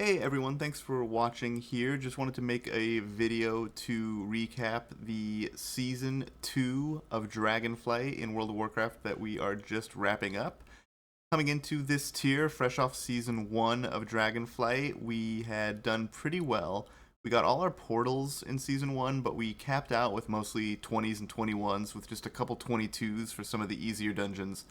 Hey everyone, thanks for watching here. Just wanted to make a video to recap the Season 2 of Dragonflight in World of Warcraft that we are just wrapping up. Coming into this tier, fresh off Season 1 of Dragonflight, we had done pretty well. We got all our portals in Season 1, but we capped out with mostly 20s and 21s with just a couple 22s for some of the easier dungeons.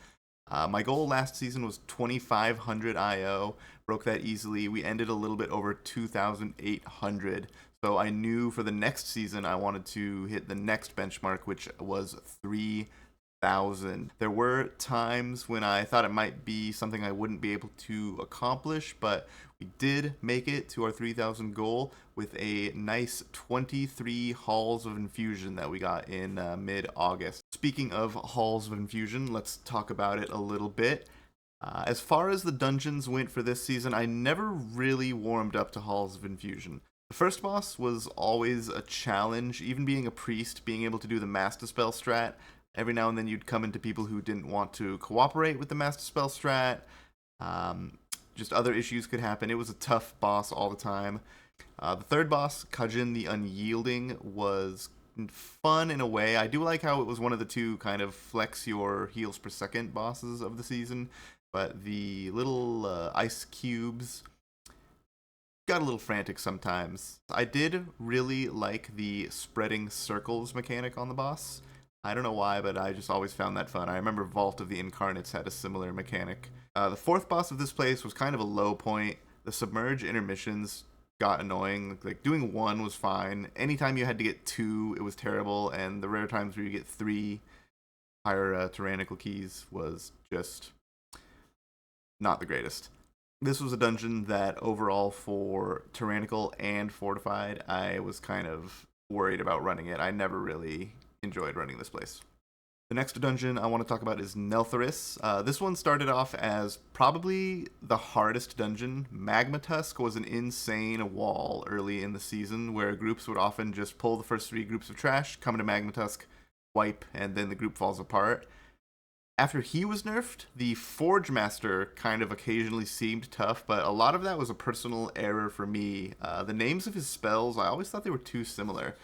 My goal last season was 2,500 IO, broke that easily. We ended a little bit over 2,800. So I knew for the next season I wanted to hit the next benchmark, which was 3,000. There were times when I thought it might be something I wouldn't be able to accomplish, but we did make it to our 3,000 goal with a nice 23 Halls of Infusion that we got in mid-August. Speaking of Halls of Infusion, let's talk about it a little bit. As far as the dungeons went for this season, I never really warmed up to Halls of Infusion. The first boss was always a challenge, even being a priest, being able to do the Master Spell strat. Every now and then you'd come into people who didn't want to cooperate with the Master Spell strat. Just other issues could happen. It was a tough boss all the time. The third boss, Kajin the Unyielding, was fun in a way. I do like how it was one of the two kind of flex your heals per second bosses of the season, but the little ice cubes got a little frantic sometimes. I did really like the spreading circles mechanic on the boss. I don't know why, but I just always found that fun. I remember Vault of the Incarnates had a similar mechanic. The fourth boss of this place was kind of a low point. The submerge intermissions got annoying. Like doing one was fine. Anytime you had to get two, it was terrible. And the rare times where you get three higher tyrannical keys was just not the greatest. This was a dungeon that overall for tyrannical and fortified, I was kind of worried about running it. I never really enjoyed running this place. The next dungeon I want to talk about is Neltharis. This one started off as probably the hardest dungeon. Magma Tusk was an insane wall early in the season where groups would often just pull the first three groups of trash, come to Magma Tusk, wipe, and then the group falls apart. After he was nerfed, the Forge Master kind of occasionally seemed tough, but a lot of that was a personal error for me. The names of his spells, I always thought they were too similar.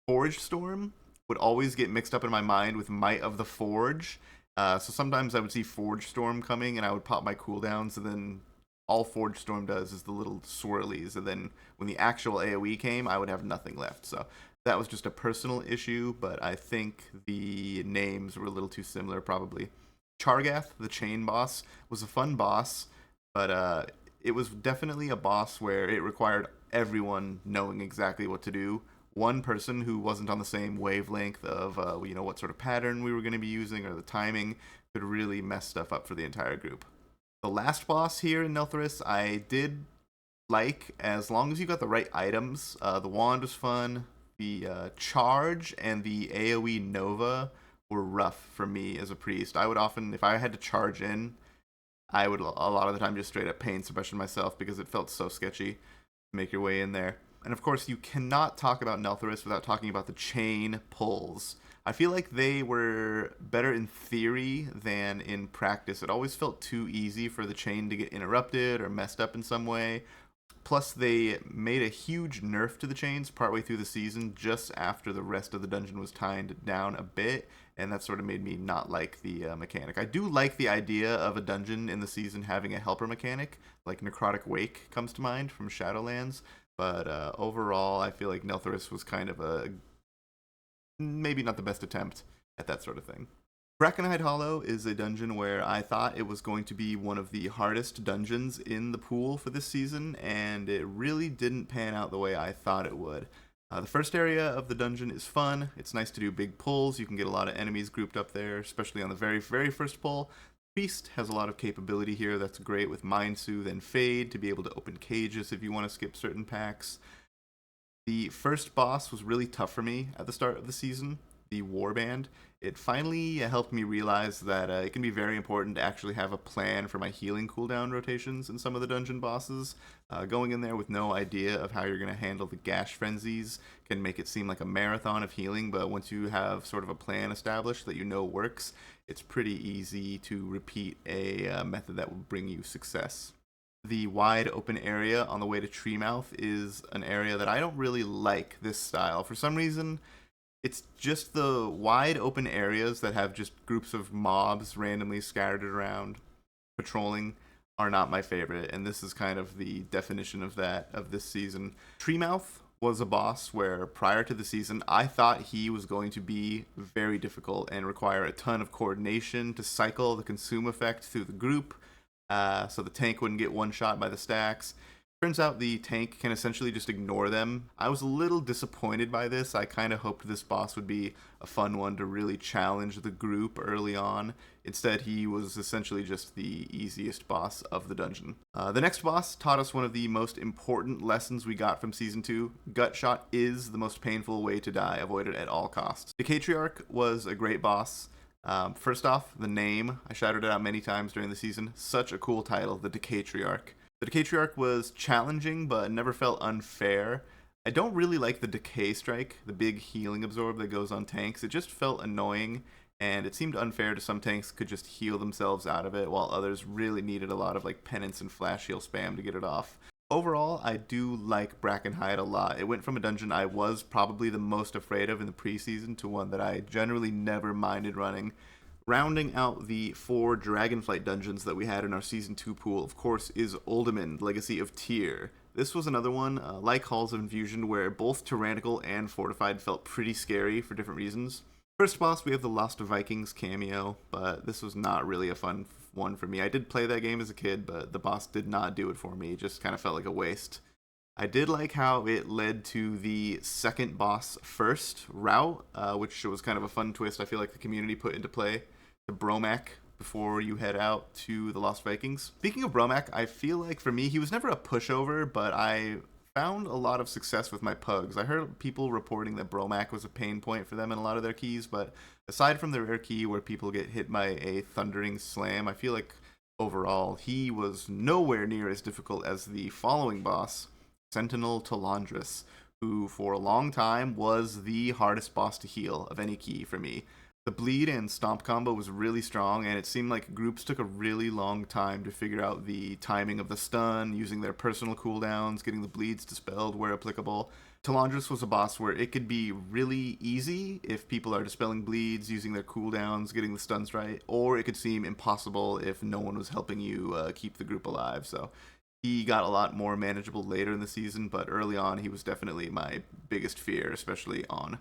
Forge Storm would always get mixed up in my mind with Might of the Forge. So sometimes I would see Forge Storm coming and I would pop my cooldowns, and then all Forge Storm does is the little swirlies, and then when the actual AoE came, I would have nothing left. So that was just a personal issue, but I think the names were a little too similar probably. Chargath, the chain boss, was a fun boss, but it was definitely a boss where it required everyone knowing exactly what to do. One person who wasn't on the same wavelength of what sort of pattern we were going to be using or the timing could really mess stuff up for the entire group. The last boss here in Neltharis I did like, as long as you got the right items. The wand was fun. The charge and the AoE Nova were rough for me as a priest. I would often, if I had to charge in, I would a lot of the time just straight up pain suppression myself because it felt so sketchy to make your way in there. And of course, you cannot talk about Neltharis without talking about the chain pulls. I feel like they were better in theory than in practice. It always felt too easy for the chain to get interrupted or messed up in some way. Plus, they made a huge nerf to the chains partway through the season, just after the rest of the dungeon was timed down a bit, and that sort of made me not like the mechanic. I do like the idea of a dungeon in the season having a helper mechanic, like Necrotic Wake comes to mind from Shadowlands, but overall, I feel like Neltharis was kind of a maybe not the best attempt at that sort of thing. Brackenhide Hollow is a dungeon where I thought it was going to be one of the hardest dungeons in the pool for this season, and it really didn't pan out the way I thought it would. The first area of the dungeon is fun. It's nice to do big pulls. You can get a lot of enemies grouped up there, especially on the very, very first pull. Priest has a lot of capability here. That's great with Mind Soothe and Fade to be able to open cages if you want to skip certain packs. The first boss was really tough for me at the start of the season, the Warband. It finally helped me realize that it can be very important to actually have a plan for my healing cooldown rotations in some of the dungeon bosses. Going in there with no idea of how you're going to handle the gash frenzies can make it seem like a marathon of healing, but once you have sort of a plan established that you know works, it's pretty easy to repeat a method that will bring you success. The wide open area on the way to Treemouth is an area that I don't really like this style. For some reason, it's just the wide open areas that have just groups of mobs randomly scattered around patrolling are not my favorite, and this is kind of the definition of that of this season. Treemouth was a boss where prior to the season I thought he was going to be very difficult and require a ton of coordination to cycle the consume effect through the group, so the tank wouldn't get one shot by the stacks. Turns out the tank can essentially just ignore them. I was a little disappointed by this. I kind of hoped this boss would be a fun one to really challenge the group early on. Instead, he was essentially just the easiest boss of the dungeon. The next boss taught us one of the most important lessons we got from Season 2. Gut shot is the most painful way to die. Avoid it at all costs. The Decatriarch was a great boss. First off, the name. I shouted it out many times during the season. Such a cool title, the Decatriarch. The Decatriarch was challenging, but never felt unfair. I don't really like the Decay Strike, the big healing absorb that goes on tanks. It just felt annoying, and it seemed unfair to some tanks could just heal themselves out of it, while others really needed a lot of like penance and flash heal spam to get it off. Overall, I do like Brackenhide a lot. It went from a dungeon I was probably the most afraid of in the preseason to one that I generally never minded running. Rounding out the 4 Dragonflight dungeons that we had in our Season 2 pool, of course, is Uldaman, Legacy of Tyr. This was another one, like Halls of Infusion, where both Tyrannical and Fortified felt pretty scary for different reasons. First boss, we have the Lost Vikings cameo, but this was not really a fun one for me. I did play that game as a kid, but the boss did not do it for me. It just kind of felt like a waste. I did like how it led to the second boss first route, which was kind of a fun twist I feel like the community put into play. The Bromac before you head out to the Lost Vikings. Speaking of Bromac, I feel like for me, he was never a pushover, but I found a lot of success with my pugs. I heard people reporting that Bromac was a pain point for them in a lot of their keys, but aside from the rare key where people get hit by a thundering slam, I feel like overall he was nowhere near as difficult as the following boss, Sentinel Talandris, who for a long time was the hardest boss to heal of any key for me. The bleed and stomp combo was really strong, and it seemed like groups took a really long time to figure out the timing of the stun, using their personal cooldowns, getting the bleeds dispelled where applicable. Talandris was a boss where it could be really easy if people are dispelling bleeds, using their cooldowns, getting the stuns right, or it could seem impossible if no one was helping you keep the group alive. So he got a lot more manageable later in the season, but early on he was definitely my biggest fear, especially on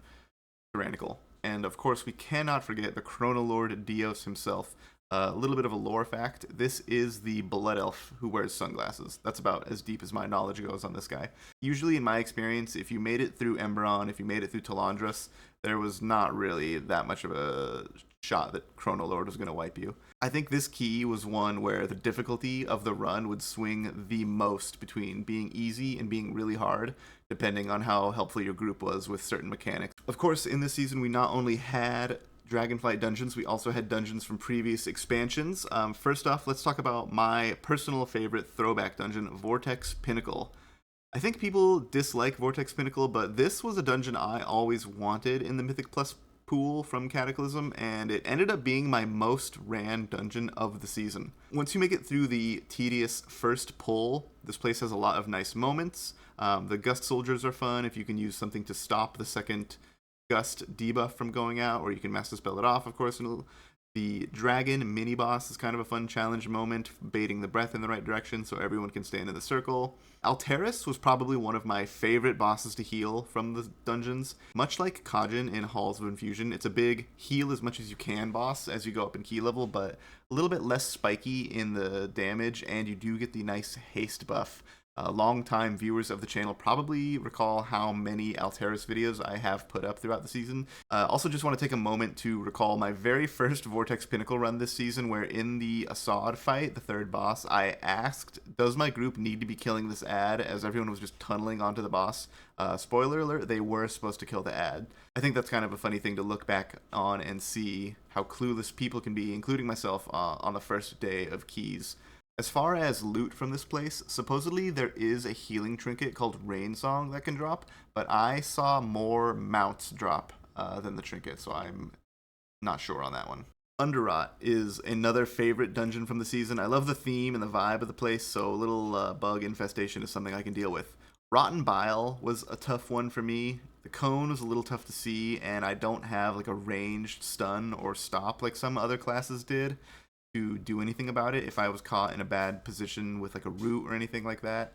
Tyrannical. And of course, we cannot forget the Chronolord Dios himself. A little bit of a lore fact. This is the Blood Elf who wears sunglasses. That's about as deep as my knowledge goes on this guy. Usually, in my experience, if you made it through Emberon, if you made it through Talandris, there was not really that much of a shot that Chronolord was going to wipe you. I think this key was one where the difficulty of the run would swing the most between being easy and being really hard, depending on how helpful your group was with certain mechanics. Of course, in this season, we not only had Dragonflight dungeons, we also had dungeons from previous expansions. First off, let's talk about my personal favorite throwback dungeon, Vortex Pinnacle. I think people dislike Vortex Pinnacle, but this was a dungeon I always wanted in the Mythic Plus pool from Cataclysm, and it ended up being my most ran dungeon of the season. Once you make it through the tedious first pull, this place has a lot of nice moments. The Gust Soldiers are fun if you can use something to stop the second Gust debuff from going out, or you can Master Spell it off, of course. The Dragon mini-boss is kind of a fun challenge moment, baiting the breath in the right direction so everyone can stand in the circle. Alteris was probably one of my favorite bosses to heal from the dungeons. Much like Kajin in Halls of Infusion, it's a big heal as much as you can boss as you go up in key level, but a little bit less spiky in the damage, and you do get the nice haste buff. Long-time viewers of the channel probably recall how many Alteris videos I have put up throughout the season. Also just want to take a moment to recall my very first Vortex Pinnacle run this season, where in the Assad fight, the third boss, I asked, does my group need to be killing this ad, as everyone was just tunneling onto the boss. Spoiler alert, they were supposed to kill the ad. I think that's kind of a funny thing to look back on and see how clueless people can be, including myself, on the first day of keys. As far as loot from this place, supposedly there is a healing trinket called Rain Song that can drop, but I saw more mounts drop than the trinket, so I'm not sure on that one. Underrot is another favorite dungeon from the season. I love the theme and the vibe of the place, so a little bug infestation is something I can deal with. Rotten Bile was a tough one for me. The cone was a little tough to see, and I don't have like a ranged stun or stop like some other classes did to do anything about it if I was caught in a bad position with like a root or anything like that.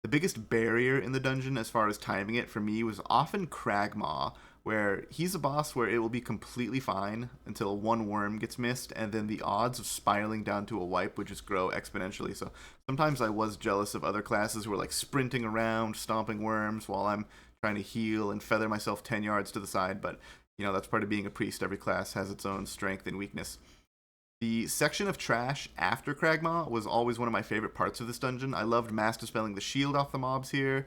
The biggest barrier in the dungeon as far as timing it for me was often Cragmaw, where he's a boss where it will be completely fine until one worm gets missed, and then the odds of spiraling down to a wipe would just grow exponentially. So sometimes I was jealous of other classes who were like sprinting around, stomping worms while I'm trying to heal and feather myself 10 yards to the side, but that's part of being a priest. Every class has its own strength and weakness. The section of trash after Cragmaw was always one of my favorite parts of this dungeon. I loved mass dispelling the shield off the mobs here,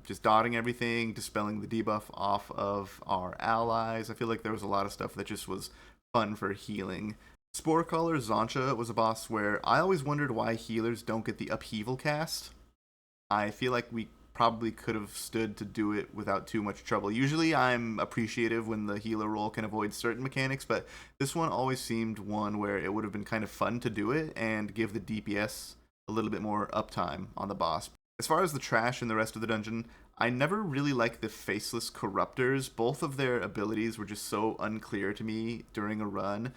just dotting everything, dispelling the debuff off of our allies. I feel like there was a lot of stuff that just was fun for healing. Spore Caller Zoncha was a boss where I always wondered why healers don't get the upheaval cast. I feel like we probably could have stood to do it without too much trouble. Usually I'm appreciative when the healer role can avoid certain mechanics, but this one always seemed one where it would have been kind of fun to do it and give the DPS a little bit more uptime on the boss. As far as the trash in the rest of the dungeon, I never really liked the Faceless Corruptors. Both of their abilities were just so unclear to me during a run.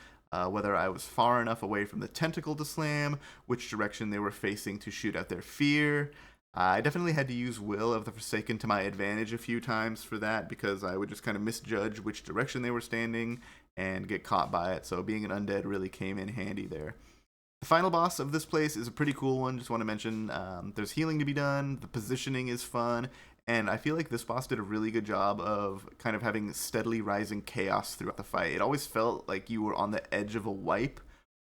Whether I was far enough away from the tentacle to slam, which direction they were facing to shoot out their fear. I definitely had to use Will of the Forsaken to my advantage a few times for that, because I would just kind of misjudge which direction they were standing and get caught by it, so being an undead really came in handy there. The final boss of this place is a pretty cool one. Just want to mention there's healing to be done, the positioning is fun, and I feel like this boss did a really good job of kind of having steadily rising chaos throughout the fight. It always felt like you were on the edge of a wipe,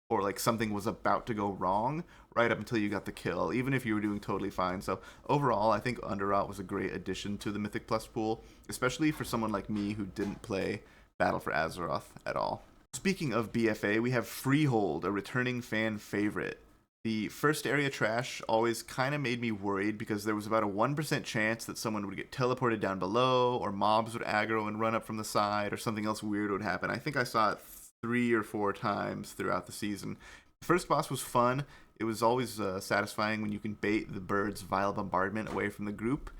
or like something was about to go wrong right up until you got the kill, even if you were doing totally fine. So overall, I think Underrot was a great addition to the Mythic Plus pool, especially for someone like me who didn't play Battle for Azeroth at all. Speaking of BFA, we have Freehold, a returning fan favorite. The first area trash always kind of made me worried because there was about a 1% chance that someone would get teleported down below, or mobs would aggro and run up from the side, or something else weird would happen. I think I saw it 3 or 4 times throughout the season. The first boss was fun. It was always satisfying when you can bait the bird's vile bombardment away from the group.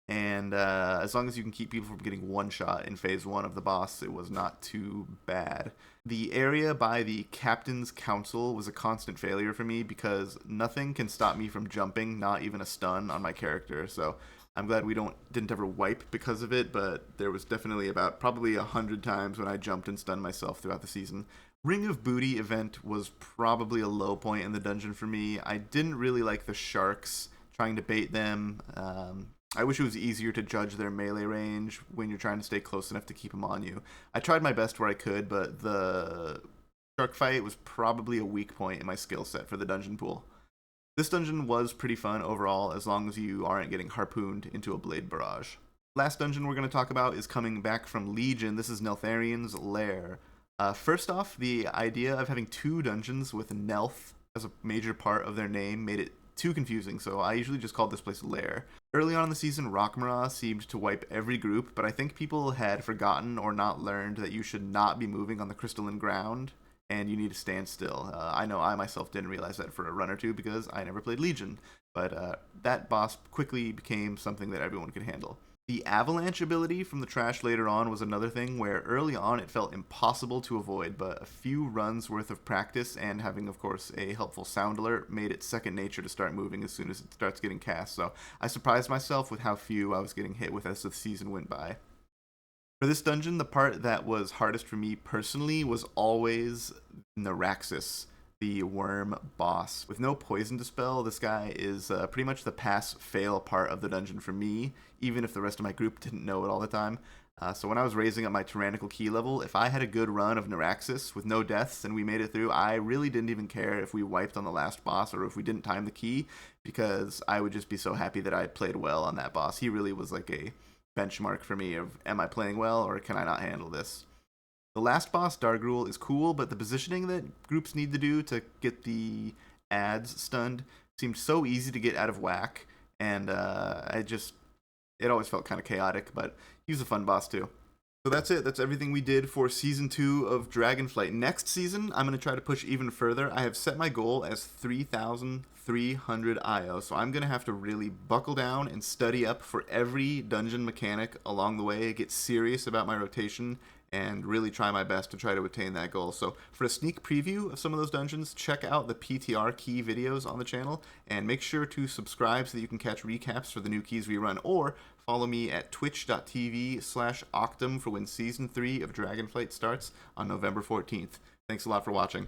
And as long as you can keep people from getting one shot in phase 1 of the boss, it was not too bad. The area by the Captain's Council was a constant failure for me because nothing can stop me from jumping, not even a stun on my character. So I'm glad we didn't ever wipe because of it, but there was definitely about probably 100 times when I jumped and stunned myself throughout the season. Ring of Booty event was probably a low point in the dungeon for me. I didn't really like the sharks, trying to bait them. I wish it was easier to judge their melee range when you're trying to stay close enough to keep them on you. I tried my best where I could, but the shark fight was probably a weak point in my skill set for the dungeon pool. This dungeon was pretty fun overall, as long as you aren't getting harpooned into a blade barrage. Last dungeon we're going to talk about is coming back from Legion. This is Neltharian's Lair. First off, the idea of having 2 dungeons with Nelth as a major part of their name made it too confusing, so I usually just called this place Lair. Early on in the season, Rockmara seemed to wipe every group, but I think people had forgotten or not learned that you should not be moving on the crystalline ground, and you need to stand still. I know I myself didn't realize that for a run or two because I never played Legion, but that boss quickly became something that everyone could handle. The avalanche ability from the trash later on was another thing where early on it felt impossible to avoid, but a few runs worth of practice and having, of course, a helpful sound alert made it second nature to start moving as soon as it starts getting cast. So I surprised myself with how few I was getting hit with as the season went by. For this dungeon, the part that was hardest for me personally was always Naraxis, the worm boss. With no poison to spell, this guy is pretty much the pass-fail part of the dungeon for me, even if the rest of my group didn't know it all the time. So when I was raising up my tyrannical key level, if I had a good run of Naraxis with no deaths and we made it through, I really didn't even care if we wiped on the last boss or if we didn't time the key, because I would just be so happy that I played well on that boss. He really was like a benchmark for me of, am I playing well or can I not handle this? The last boss, Dargrul, is cool, but the positioning that groups need to do to get the ads stunned seemed so easy to get out of whack, and it always felt kind of chaotic, but he was a fun boss too. So that's it. That's everything we did for Season 2 of Dragonflight. Next season, I'm going to try to push even further. I have set my goal as 3,300 IO, so I'm going to have to really buckle down and study up for every dungeon mechanic along the way, get serious about my rotation, and really try my best to try to attain that goal. So for a sneak preview of some of those dungeons, check out the PTR key videos on the channel, and make sure to subscribe so that you can catch recaps for the new keys we run, or follow me at twitch.tv/Octem for when Season 3 of Dragonflight starts on November 14th. Thanks a lot for watching.